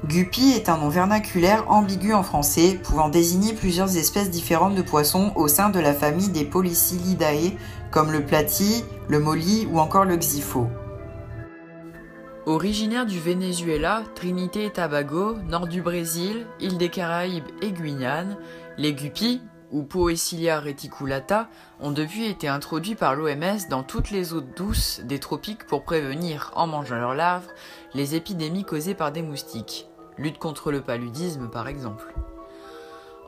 Guppy est un nom vernaculaire ambigu en français, pouvant désigner plusieurs espèces différentes de poissons au sein de la famille des Polycilidae, comme le platy, le molly ou encore le xipho. Originaire du Venezuela, Trinité et Tobago, nord du Brésil, îles des Caraïbes et Guyane, les guppies, ou Poecilia reticulata, ont depuis été introduits par l'OMS dans toutes les eaux douces des tropiques pour prévenir, en mangeant leurs larves, les épidémies causées par des moustiques. Lutte contre le paludisme par exemple.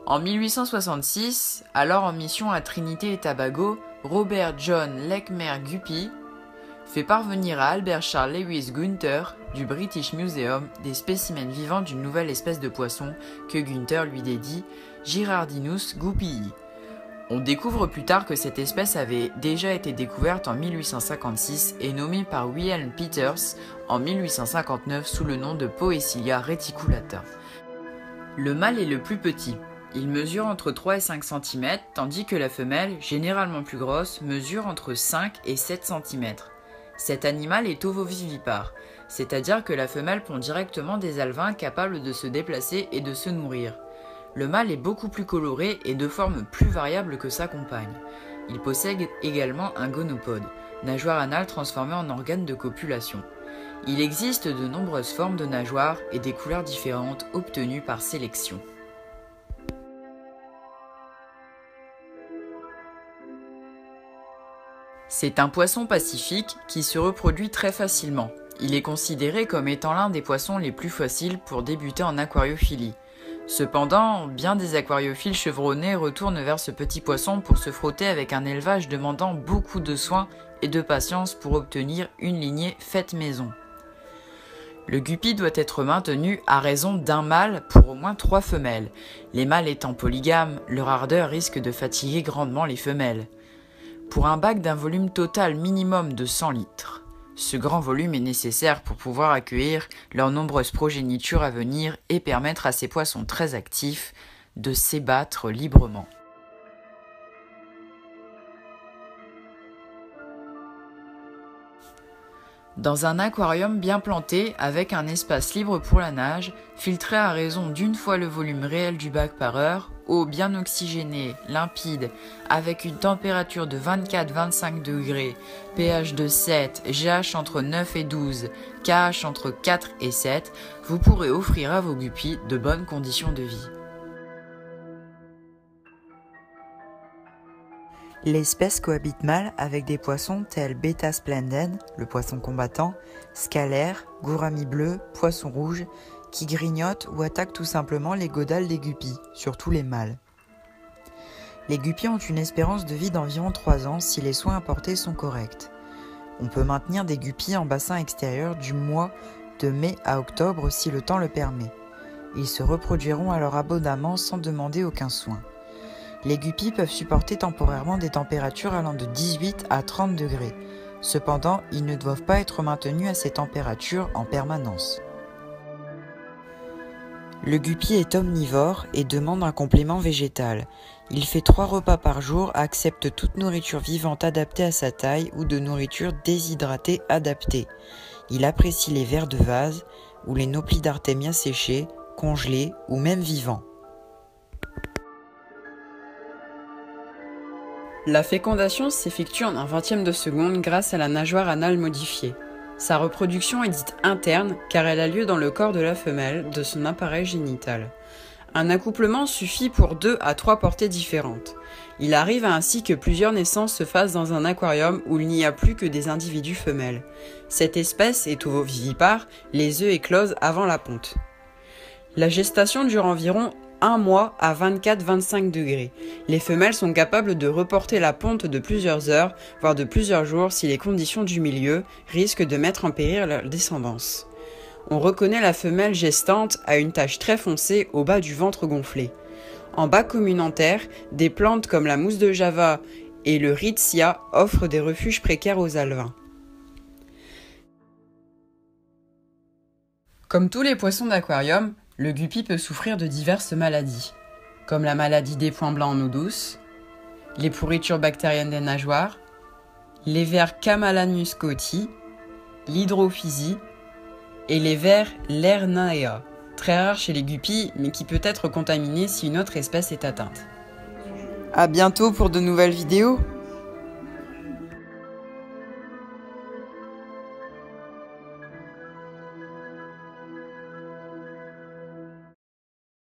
En 1866, alors en mission à Trinité et Tobago, Robert John Lechmere Guppy fait parvenir à Albert Charles Lewis Gunther du British Museum des spécimens vivants d'une nouvelle espèce de poisson que Gunther lui dédie, Girardinus guppyi. On découvre plus tard que cette espèce avait déjà été découverte en 1856 et nommée par Wilhelm Peters en 1859 sous le nom de Poecilia reticulata. Le mâle est le plus petit. Il mesure entre 3 et 5 cm, tandis que la femelle, généralement plus grosse, mesure entre 5 et 7 cm. Cet animal est ovovivipare, c'est-à-dire que la femelle pond directement des alevins capables de se déplacer et de se nourrir. Le mâle est beaucoup plus coloré et de forme plus variable que sa compagne. Il possède également un gonopode, nageoire anale transformée en organe de copulation. Il existe de nombreuses formes de nageoires et des couleurs différentes obtenues par sélection. C'est un poisson pacifique qui se reproduit très facilement. Il est considéré comme étant l'un des poissons les plus faciles pour débuter en aquariophilie. Cependant, bien des aquariophiles chevronnés retournent vers ce petit poisson pour se frotter avec un élevage demandant beaucoup de soins et de patience pour obtenir une lignée faite maison. Le guppy doit être maintenu à raison d'un mâle pour au moins 3 femelles. Les mâles étant polygames, leur ardeur risque de fatiguer grandement les femelles. Pour un bac d'un volume total minimum de 100 litres. Ce grand volume est nécessaire pour pouvoir accueillir leurs nombreuses progénitures à venir et permettre à ces poissons très actifs de s'ébattre librement. Dans un aquarium bien planté, avec un espace libre pour la nage, filtré à raison d'une fois le volume réel du bac par heure, eau bien oxygénée, limpide, avec une température de 24-25 degrés, pH de 7, GH entre 9 et 12, KH entre 4 et 7, vous pourrez offrir à vos guppies de bonnes conditions de vie. L'espèce cohabite mal avec des poissons tels Beta splendens, le poisson combattant, scalaire, gourami bleu, poisson rouge, qui grignotent ou attaquent tout simplement les caudales des guppies, surtout les mâles. Les guppies ont une espérance de vie d'environ 3 ans si les soins apportés sont corrects. On peut maintenir des guppies en bassin extérieur du mois de mai à octobre si le temps le permet. Ils se reproduiront alors abondamment sans demander aucun soin. Les guppies peuvent supporter temporairement des températures allant de 18 à 30 degrés. Cependant, ils ne doivent pas être maintenus à ces températures en permanence. Le guppy est omnivore et demande un complément végétal. Il fait 3 repas par jour, accepte toute nourriture vivante adaptée à sa taille ou de nourriture déshydratée adaptée. Il apprécie les vers de vase ou les nauplies d'Artemia séchés, congelés ou même vivants. La fécondation s'effectue en un vingtième de seconde grâce à la nageoire anale modifiée. Sa reproduction est dite interne car elle a lieu dans le corps de la femelle de son appareil génital. Un accouplement suffit pour 2 à 3 portées différentes. Il arrive ainsi que plusieurs naissances se fassent dans un aquarium où il n'y a plus que des individus femelles. Cette espèce est ovovivipare, les œufs éclosent avant la ponte. La gestation dure environ 1 mois à 24-25 degrés. Les femelles sont capables de reporter la ponte de plusieurs heures, voire de plusieurs jours si les conditions du milieu risquent de mettre en péril leur descendance. On reconnaît la femelle gestante à une tache très foncée au bas du ventre gonflé. En bac communautaire, des plantes comme la mousse de Java et le Rhitia offrent des refuges précaires aux alevins. Comme tous les poissons d'aquarium, le guppy peut souffrir de diverses maladies, comme la maladie des points blancs en eau douce, les pourritures bactériennes des nageoires, les vers Camalanius scotti, l'hydrophysie et les vers Lernaea, très rare chez les guppies, mais qui peut être contaminé si une autre espèce est atteinte. À bientôt pour de nouvelles vidéos.